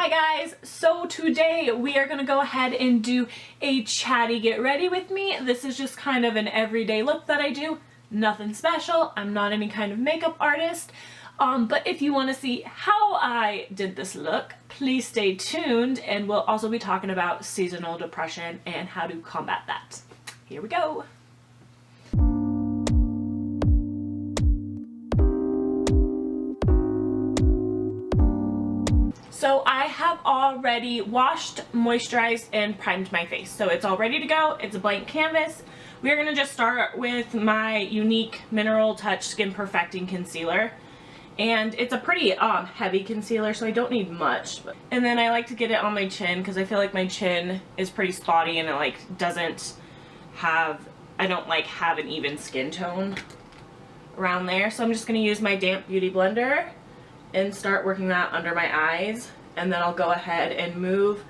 Hi guys, so today we are going to go ahead and do a chatty get ready with me. This is just kind of an everyday look that I do. Nothing special. I'm not any kind of makeup artist. But if you want to see how I did this look, please stay tuned, and we'll also be talking about seasonal depression and how to combat that. Here we go. So I have already washed, moisturized, and primed my face. So it's all ready to go. It's a blank canvas. We're going to just start with my Unique Mineral Touch Skin Perfecting Concealer. And it's a pretty heavy concealer, so I don't need much. And then I like to get it on my chin because I feel like my chin is pretty spotty and it like doesn't have, I don't like have an even skin tone around there. So I'm just going to use my damp beauty blender and start working that under my eyes, and then I'll go ahead and move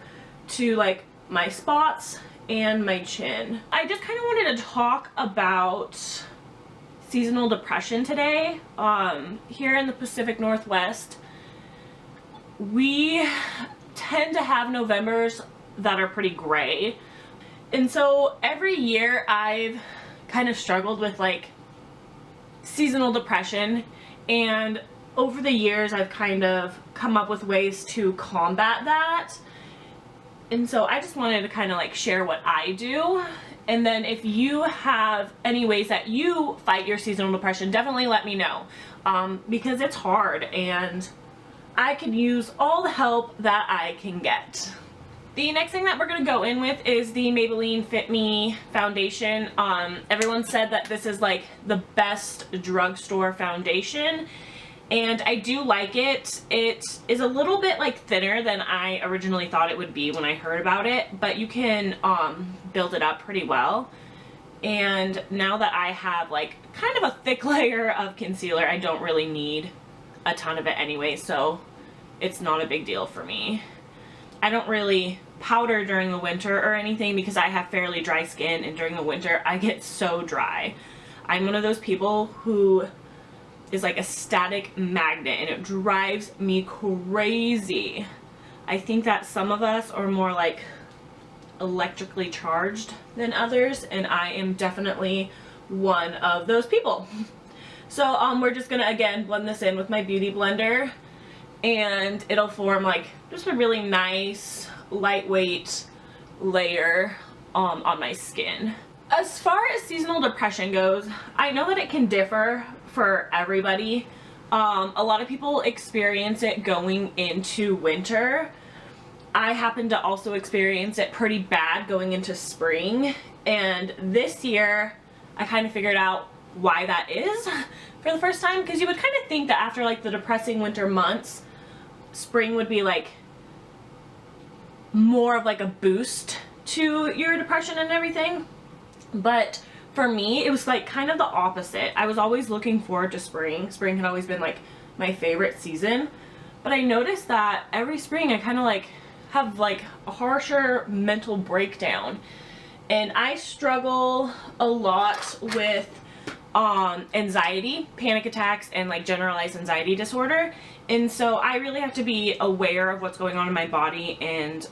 to like my spots and my chin. I just kind of wanted to talk about seasonal depression today. Here in the Pacific Northwest, we tend to have Novembers that are pretty gray, and so every year I've kind of struggled with like seasonal depression, and over the years I've kind of come up with ways to combat that. And so I just wanted to kind of like share what I do. And then if you have any ways that you fight your seasonal depression, definitely let me know. Because it's hard and I could use all the help that I can get. The next thing that we're going to go in with is the Maybelline Fit Me foundation. Everyone said that this is like the best drugstore foundation. And I do like it. It is a little bit like thinner than I originally thought it would be when I heard about it, but you can build it up pretty well. And now that I have like kind of a thick layer of concealer, I don't really need a ton of it anyway, so it's not a big deal for me. I don't really powder during the winter or anything because I have fairly dry skin, and during the winter I get so dry. I'm one of those people who is like a static magnet, and it drives me crazy. I think that some of us are more like electrically charged than others, and I am definitely one of those people. So we're just gonna again blend this in with my beauty blender, and it'll form like just a really nice lightweight layer on my skin. As far as seasonal depression goes, I know that it can differ for everybody. A lot of people experience it going into winter. I happen to also experience it pretty bad going into spring, and this year I kind of figured out why that is for the first time, because you would kind of think that after like the depressing winter months, spring would be like more of like a boost to your depression and everything. But for me, it was like kind of the opposite. I was always looking forward to spring. Spring had always been like my favorite season. But I noticed that every spring I kind of like have like a harsher mental breakdown. And I struggle a lot with anxiety, panic attacks, and like generalized anxiety disorder. And so I really have to be aware of what's going on in my body and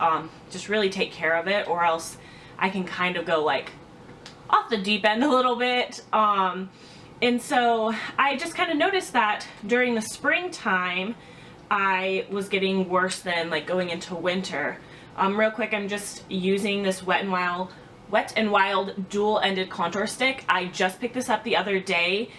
just really take care of it, or else I can kind of go like off the deep end a little bit. And so I just kind of noticed that during the springtime I was getting worse than like going into winter. Real quick, I'm just using this Wet n Wild dual-ended contour stick. I just picked this up the other day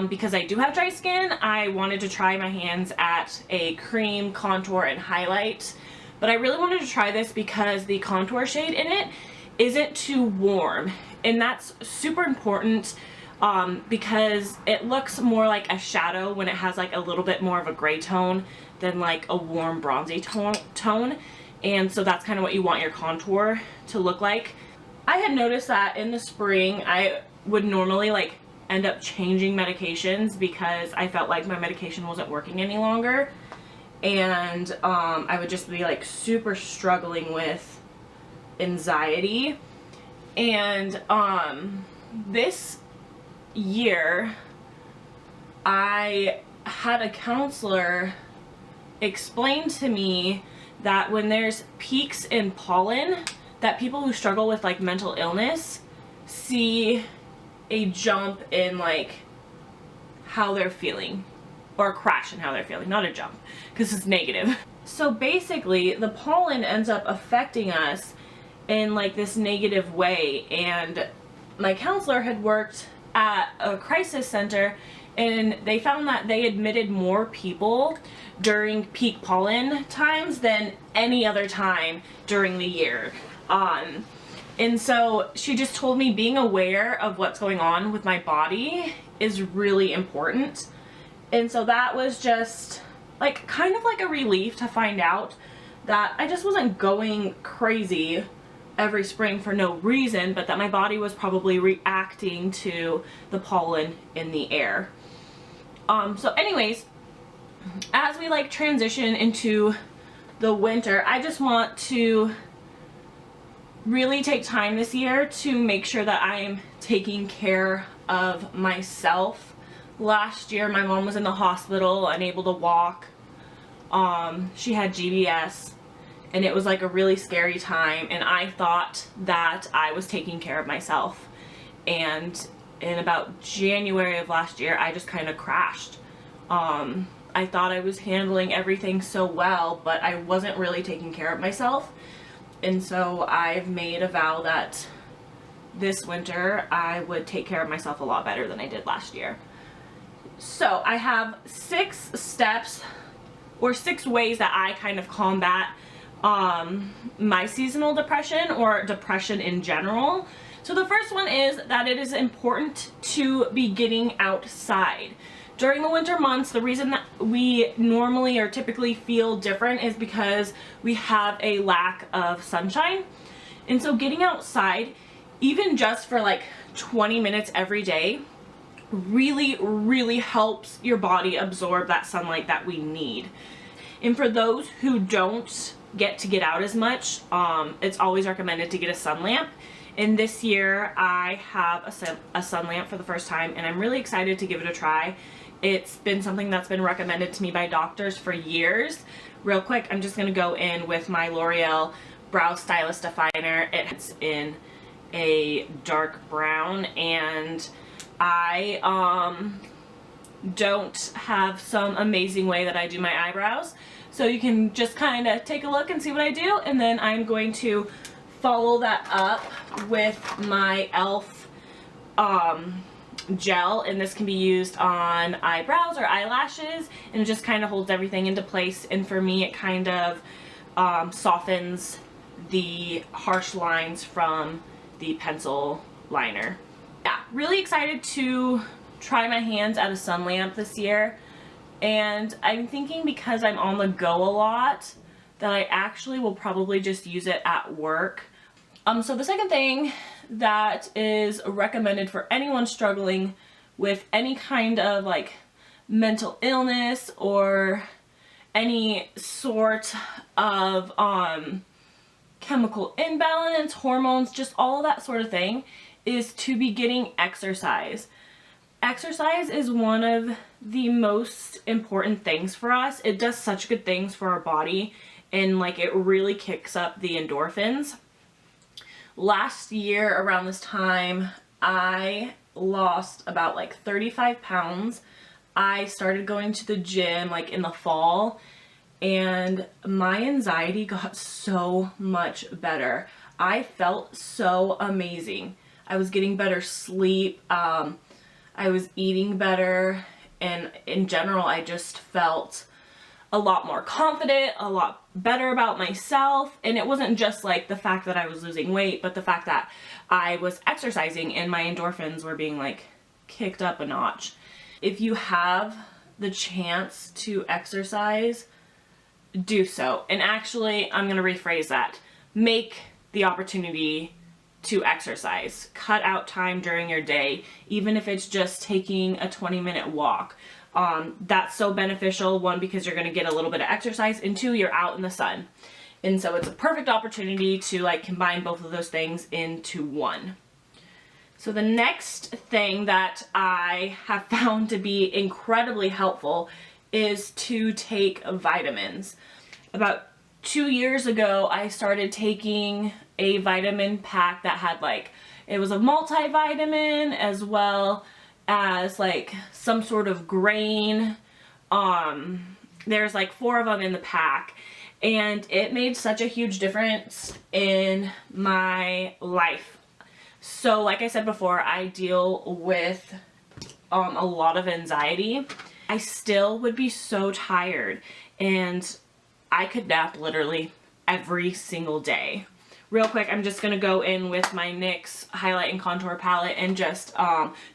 because I do have dry skin. I wanted to try my hands at a cream contour and highlight, but I really wanted to try this because the contour shade in it isn't too warm. And that's super important because it looks more like a shadow when it has like a little bit more of a gray tone than like a warm bronzy tone. And so that's kind of what you want your contour to look like. I had noticed that in the spring I would normally like end up changing medications because I felt like my medication wasn't working any longer. And I would just be like super struggling with anxiety. And this year I had a counselor explain to me that when there's peaks in pollen, that people who struggle with like mental illness see a jump in like how they're feeling, or a crash in how they're feeling, not a jump, because it's negative. So basically the pollen ends up affecting us in like this negative way, and my counselor had worked at a crisis center and they found that they admitted more people during peak pollen times than any other time during the year. And so she just told me being aware of what's going on with my body is really important. And so that was just like kind of like a relief to find out that I just wasn't going crazy every spring for no reason, but that my body was probably reacting to the pollen in the air. So anyways, as we like transition into the winter, I just want to really take time this year to make sure that I'm taking care of myself. Last year my mom was in the hospital, unable to walk. She had GBS, and it was like a really scary time, and I thought that I was taking care of myself. And in about January of last year, I just kind of crashed. I thought I was handling everything so well, but I wasn't really taking care of myself. And so I've made a vow that this winter I would take care of myself a lot better than I did last year. So I have 6 steps or 6 ways that I kind of combat my seasonal depression or depression in general. So the first one is that it is important to be getting outside. During the winter months, the reason that we normally or typically feel different is because we have a lack of sunshine. And so getting outside, even just for like 20 minutes every day, really helps your body absorb that sunlight that we need. And for those who don't get to get out as much, it's always recommended to get a sun lamp. And this year I have a sun lamp for the first time, and I'm really excited to give it a try. It's been something that's been recommended to me by doctors for years. Real quick, I'm just gonna go in with my L'Oreal Brow Stylist Definer. It's in a dark brown, and I don't have some amazing way that I do my eyebrows. So you can just kind of take a look and see what I do, and then I'm going to follow that up with my e.l.f. Gel, and this can be used on eyebrows or eyelashes, and it just kind of holds everything into place. And for me, it kind of softens the harsh lines from the pencil liner. Yeah, really excited to try my hands at a sun lamp this year, and I'm thinking because I'm on the go a lot that I actually will probably just use it at work. So the second thing that is recommended for anyone struggling with any kind of like mental illness or any sort of chemical imbalance, hormones, just all of that sort of thing, is to be getting exercise. Exercise is one of the most important things for us. It does such good things for our body, and like it really kicks up the endorphins. Last year around this time, I lost about like 35 pounds. I started going to the gym like in the fall, and my anxiety got so much better. I felt so amazing. I was getting better sleep. I was eating better, and in general, I just felt a lot more confident, a lot better about myself. And it wasn't just like the fact that I was losing weight, but the fact that I was exercising and my endorphins were being like kicked up a notch. If you have the chance to exercise, do so. And actually, I'm gonna rephrase that. Make the opportunity to exercise. Cut out time during your day, even if it's just taking a 20-minute walk. That's so beneficial, one, because you're going to get a little bit of exercise, and 2, you're out in the sun. And so it's a perfect opportunity to like combine both of those things into one. So the next thing that I have found to be incredibly helpful is to take vitamins. About 2 years ago, I started taking a vitamin pack that had like, it was a multivitamin as well as like some sort of grain. There's like 4 of them in the pack, and it made such a huge difference in my life. So like I said before, I deal with a lot of anxiety. I still would be so tired, and I could nap literally every single day. Real quick, I'm just going to go in with my NYX highlight and contour palette and just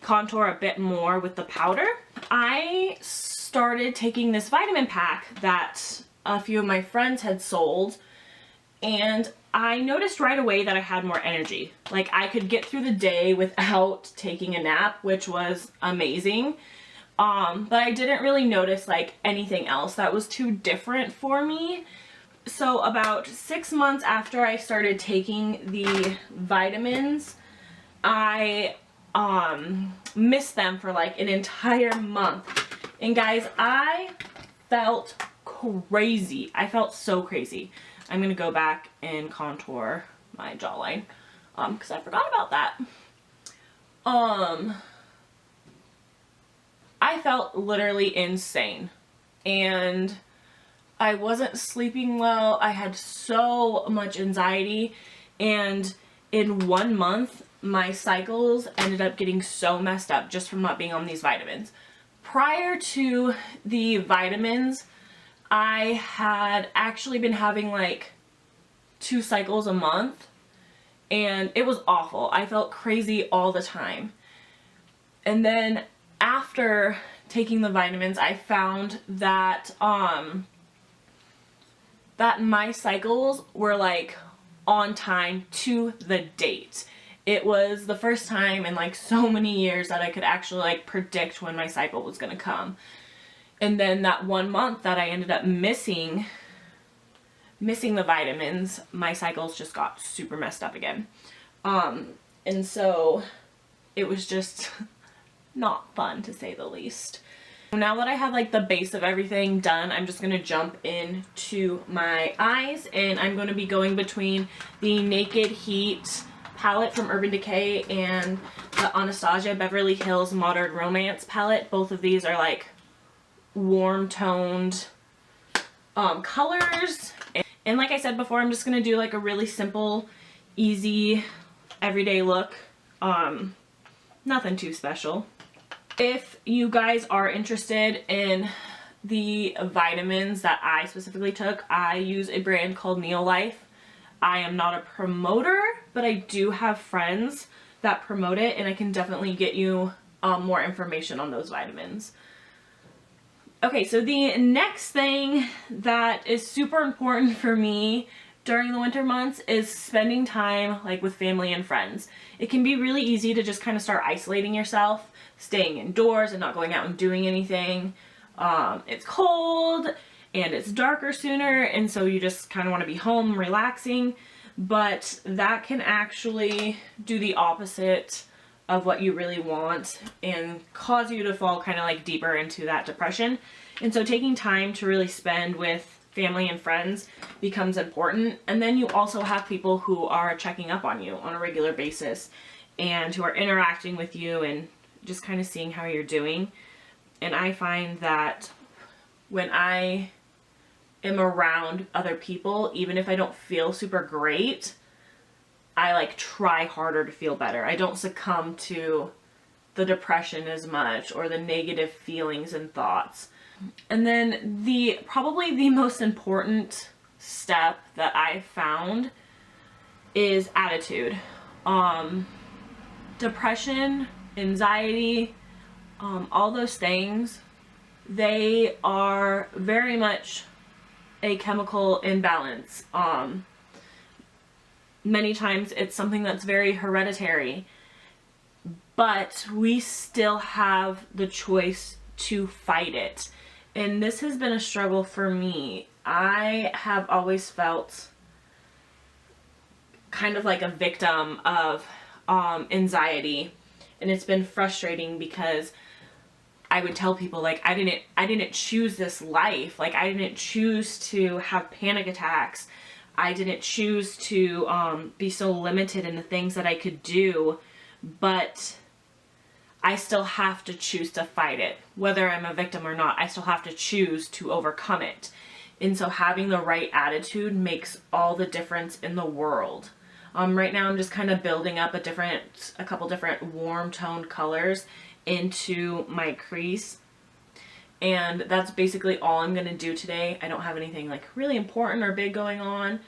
contour a bit more with the powder. I started taking this vitamin pack that a few of my friends had sold, and I noticed right away that I had more energy. Like, I could get through the day without taking a nap, which was amazing. But I didn't really notice like anything else that was too different for me. So about 6 months after I started taking the vitamins, I missed them for like an entire month. And guys, I felt crazy. I felt so crazy. I'm gonna go back and contour my jawline because I forgot about that. I felt literally insane, and I wasn't sleeping well. I had so much anxiety, and in 1 month my cycles ended up getting so messed up just from not being on these vitamins. Prior to the vitamins, I had actually been having like 2 cycles a month, and it was awful. I felt crazy all the time. And then after taking the vitamins, I found that that my cycles were like on time to the date. It was the first time in like so many years that I could actually like predict when my cycle was gonna come. And then that 1 month that I ended up missing the vitamins, my cycles just got super messed up again. And so it was just not fun, to say the least. Now that I have like the base of everything done, I'm just gonna jump into my eyes, and I'm gonna be going between the Naked Heat palette from Urban Decay and the Anastasia Beverly Hills Modern Romance palette. Both of these are like warm toned colors. And like I said before, I'm just gonna do like a really simple, easy, everyday look. Nothing too special. If you guys are interested in the vitamins that I specifically took, I use a brand called Neolife. I am not a promoter, but I do have friends that promote it, and I can definitely get you more information on those vitamins. Okay, so the next thing that is super important for me during the winter months is spending time like with family and friends. It can be really easy to just kind of start isolating yourself, staying indoors and not going out and doing anything. It's cold and it's darker sooner, and so you just kind of want to be home relaxing, but that can actually do the opposite of what you really want and cause you to fall kind of like deeper into that depression. And so taking time to really spend with family and friends becomes important. And then you also have people who are checking up on you on a regular basis and who are interacting with you and just kind of seeing how you're doing. And I find that when I am around other people, even if I don't feel super great, I like try harder to feel better. I don't succumb to the depression as much or the negative feelings and thoughts. And then probably the most important step that I found is attitude. Depression, anxiety, all those things, they are very much a chemical imbalance. Many times it's something that's very hereditary, but we still have the choice to fight it. And this has been a struggle for me. I have always felt kind of like a victim of anxiety, and it's been frustrating because I would tell people like, I didn't choose this life. Like I didn't choose to have panic attacks. I didn't choose to be so limited in the things that I could do, but I still have to choose to fight it. Whether I'm a victim or not, I still have to choose to overcome it. And so having the right attitude makes all the difference in the world. Right now I'm just kind of building up a couple different warm toned colors into my crease. And that's basically all I'm going to do today. I don't have anything like really important or big going on.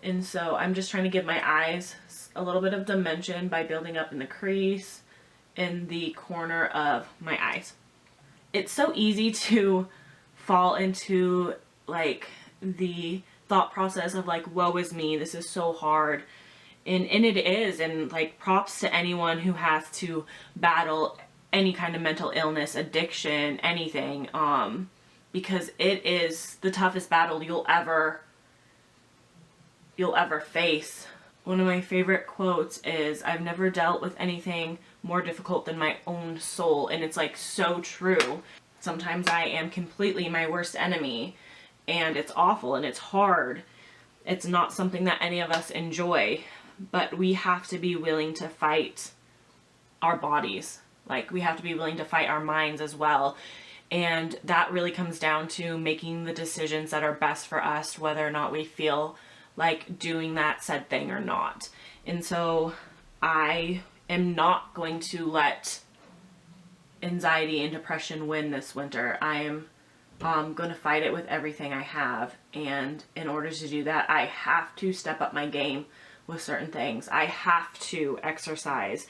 And so I'm just trying to give my eyes a little bit of dimension by building up in the crease in the corner of my eyes. It's so easy to fall into like the thought process of like, woe is me, this is so hard. And it is, and like props to anyone who has to battle any kind of mental illness, addiction, anything, because it is the toughest battle you'll ever face. One of my favorite quotes is, I've never dealt with anything more difficult than my own soul. And it's like so true. Sometimes I am completely my worst enemy, and it's awful and it's hard. It's not something that any of us enjoy, but we have to be willing to fight our bodies. Like we have to be willing to fight our minds as well. And that really comes down to making the decisions that are best for us, whether or not we feel like doing that said thing or not. And so I am not going to let anxiety and depression win this winter. I am going to fight it with everything I have. And in order to do that, I have to step up my game with certain things. I have to exercise.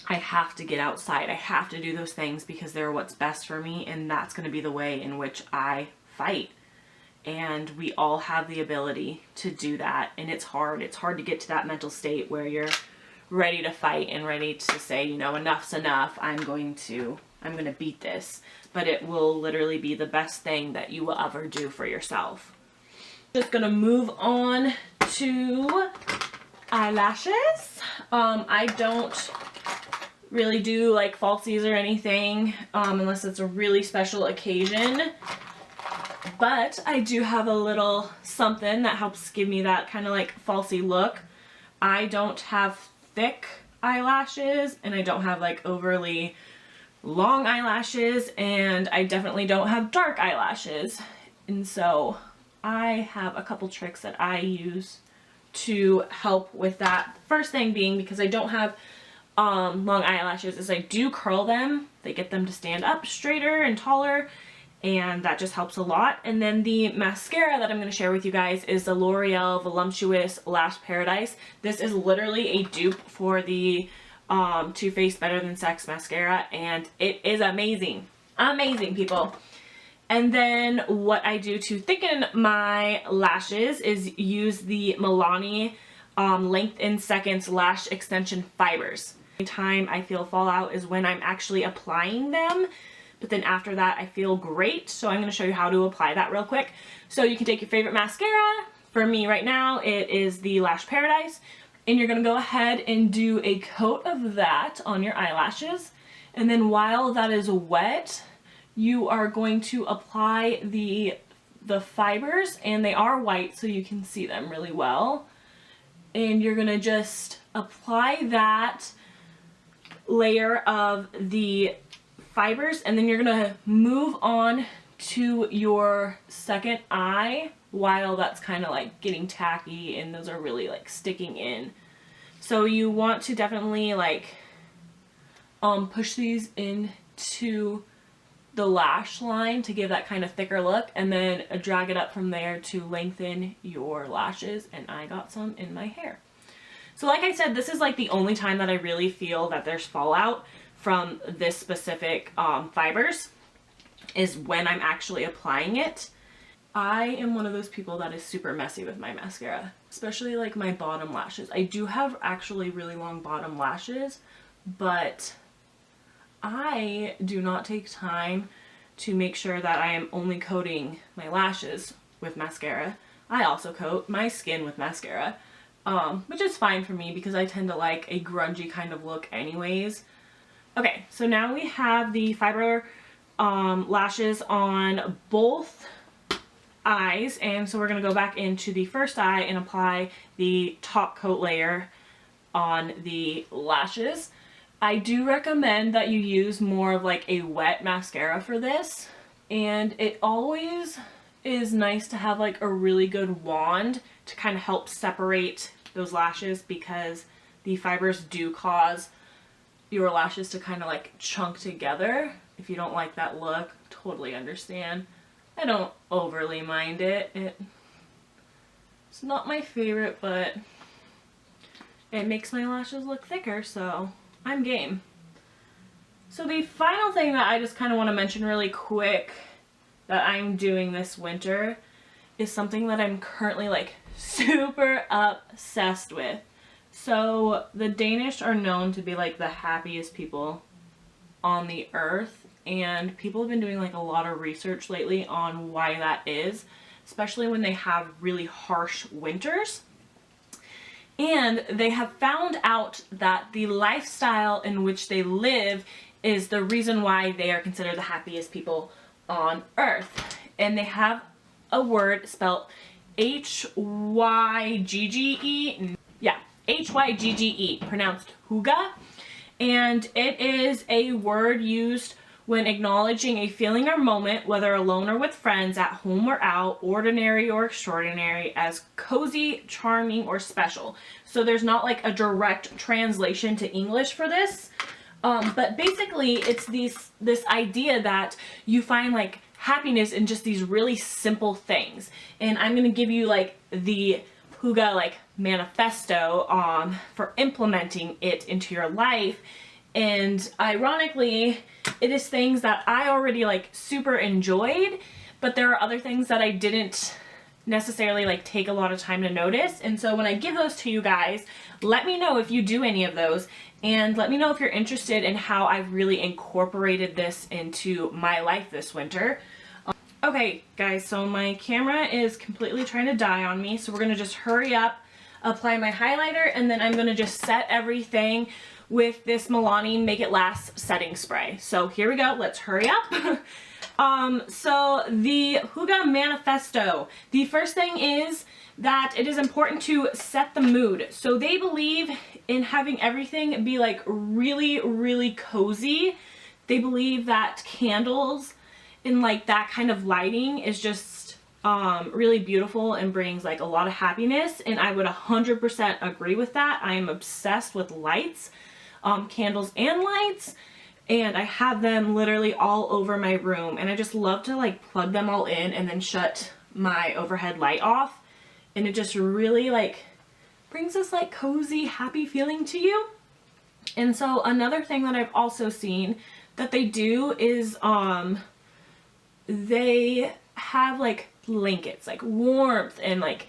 I have to get outside. I have to do those things because they're what's best for me, and that's going to be the way in which I fight. And we all have the ability to do that, and it's hard. It's hard to get to that mental state where you're ready to fight and ready to say, you know, enough's enough. I'm going to beat this. But it will literally be the best thing that you will ever do for yourself. Just gonna move on to eyelashes. I don't really do like falsies or anything unless it's a really special occasion, but I do have a little something that helps give me that kind of like falsy look. I don't have thick eyelashes, and I don't have like overly long eyelashes, and I definitely don't have dark eyelashes. And so I have a couple tricks that I use to help with that. First thing being, because I don't have long eyelashes, is I do curl them. They get them to stand up straighter and taller, and that just helps a lot. And then the mascara that I'm going to share with you guys is the L'Oreal Voluptuous Lash Paradise. This is literally a dupe for the Too Faced Better Than Sex mascara, and it is amazing. Amazing, people. And then what I do to thicken my lashes is use the Milani Length in Seconds Lash Extension Fibers. The time I feel fallout is when I'm actually applying them, but then after that I feel great. So I'm going to show you how to apply that real quick. So you can take your favorite mascara. For me right now it is the Lash Paradise, and you're going to go ahead and do a coat of that on your eyelashes. And then while that is wet, you are going to apply the fibers, and they are white so you can see them really well. And you're going to just apply that layer of the fibers, and then you're going to move on to your second eye while that's kind of like getting tacky and those are really like sticking in. So you want to definitely like push these into the lash line to give that kind of thicker look, and then drag it up from there to lengthen your lashes. And I got some in my hair. So like I said, this is like the only time that I really feel that there's fallout from this specific fibers, is when I'm actually applying it. I am one of those people that is super messy with my mascara, especially like my bottom lashes. I do have actually really long bottom lashes, but I do not take time to make sure that I am only coating my lashes with mascara. I also coat my skin with mascara, which is fine for me because I tend to like a grungy kind of look anyways. Okay, so now we have the fiber lashes on both eyes, and so we're going to go back into the first eye and apply the top coat layer on the lashes. I do recommend that you use more of like a wet mascara for this, and it always is nice to have like a really good wand to kind of help separate those lashes, because the fibers do cause your lashes to kind of like chunk together. If you don't like that look, totally understand. I don't overly mind it. It's not my favorite, but it makes my lashes look thicker, so I'm game. So the final thing that I just kind of want to mention really quick that I'm doing this winter is something that I'm currently like super obsessed with. So the Danish are known to be like the happiest people on the earth, and people have been doing like a lot of research lately on why that is, especially when they have really harsh winters. And they have found out that the lifestyle in which they live is the reason why they are considered the happiest people on earth. And they have a word spelled H-Y-G-G-E. Yeah, H-Y-G-G-E, pronounced hygge. And it is a word used when acknowledging a feeling or moment, whether alone or with friends, at home or out, ordinary or extraordinary, as cozy, charming, or special. So there's not like a direct translation to English for this. But basically it's this idea that you find like happiness in just these really simple things. And I'm going to give you like the hygge like manifesto for implementing it into your life. And ironically, it is things that I already like super enjoyed, but there are other things that I didn't necessarily like take a lot of time to notice. And so when I give those to you guys, let me know if you do any of those, and let me know if you're interested in how I've really incorporated this into my life this winter. Okay guys, so my camera is completely trying to die on me, so we're gonna just hurry up, apply my highlighter, and then I'm gonna just set everything with this Milani Make It Last setting spray. So here we go, let's hurry up. So the hygge manifesto, the first thing is that it is important to set the mood. So they believe in having everything be like really, really cozy. They believe that candles and like that kind of lighting is just really beautiful and brings like a lot of happiness, and I would 100% agree with that. I am obsessed with lights, candles and lights, and I have them literally all over my room, and I just love to like plug them all in and then shut my overhead light off, and it just really like brings this like cozy, happy feeling to you. And so another thing that I've also seen that they do is they have like blankets, like warmth and like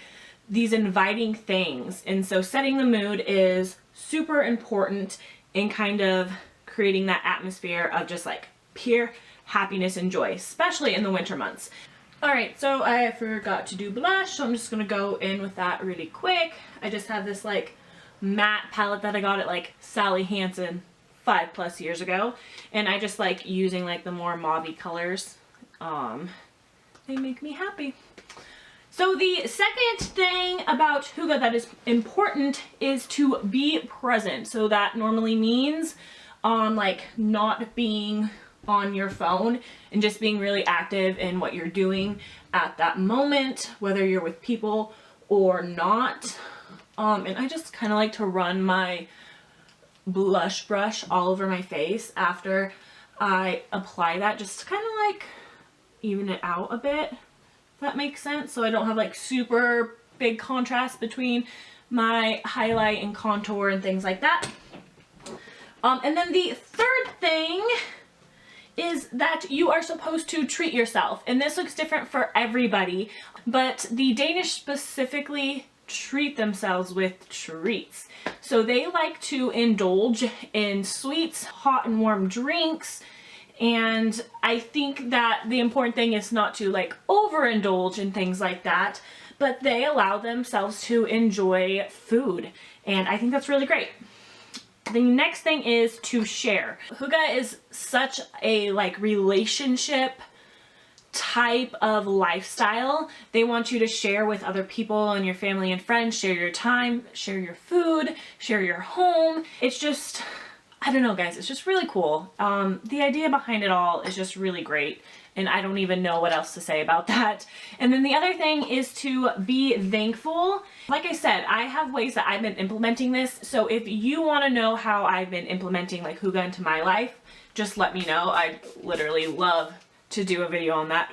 these inviting things. And so setting the mood is super important in kind of creating that atmosphere of just like pure happiness and joy, especially in the winter months. Alright, so I forgot to do blush, so I'm just gonna go in with that really quick. I just have this like matte palette that I got at like Sally Hansen 5+ years ago, and I just like using like the more mauvey colors. They make me happy. So the second thing about hygge that is important is to be present. So that normally means like not being on your phone and just being really active in what you're doing at that moment, whether you're with people or not. And I just kind of like to run my blush brush all over my face after I apply that, just to kind of like even it out a bit, if that makes sense. So I don't have like super big contrast between my highlight and contour and things like that. And then the third thing is that you are supposed to treat yourself. And this looks different for everybody, but the Danish specifically treat themselves with treats. So they like to indulge in sweets, hot and warm drinks, and I think that the important thing is not to like overindulge in things like that, but they allow themselves to enjoy food, and I think that's really great. The next thing is to share. Hygge is such a like relationship type of lifestyle. They want you to share with other people and your family and friends, share your time, share your food, share your home. It's just, I don't know guys, it's just really cool. The idea behind it all is just really great, and I don't even know what else to say about that. And then the other thing is to be thankful. Like I said, I have ways that I've been implementing this, so if you want to know how I've been implementing like Hygge into my life, just let me know. I'd literally love to do a video on that.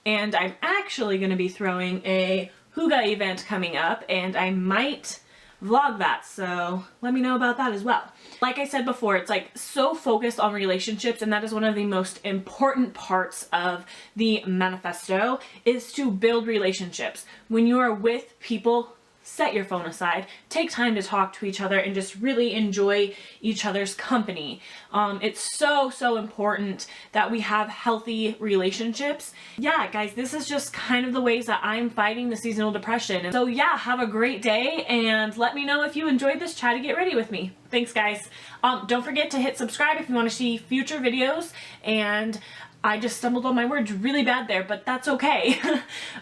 And I'm actually going to be throwing a Hygge event coming up, and I might vlog that, so let me know about that as well. Like I said before, it's like so focused on relationships, and that is one of the most important parts of the manifesto, is to build relationships. When you are with people, set your phone aside, take time to talk to each other, and just really enjoy each other's company. It's so important that we have healthy relationships. Yeah, guys, this is just kind of the ways that I'm fighting the seasonal depression. And so yeah, have a great day, and let me know if you enjoyed this Chatty Get Ready with me. Thanks, guys. Don't forget to hit subscribe if you want to see future videos, and I just stumbled on my words really bad there, but that's okay.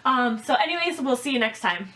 So anyways, we'll see you next time.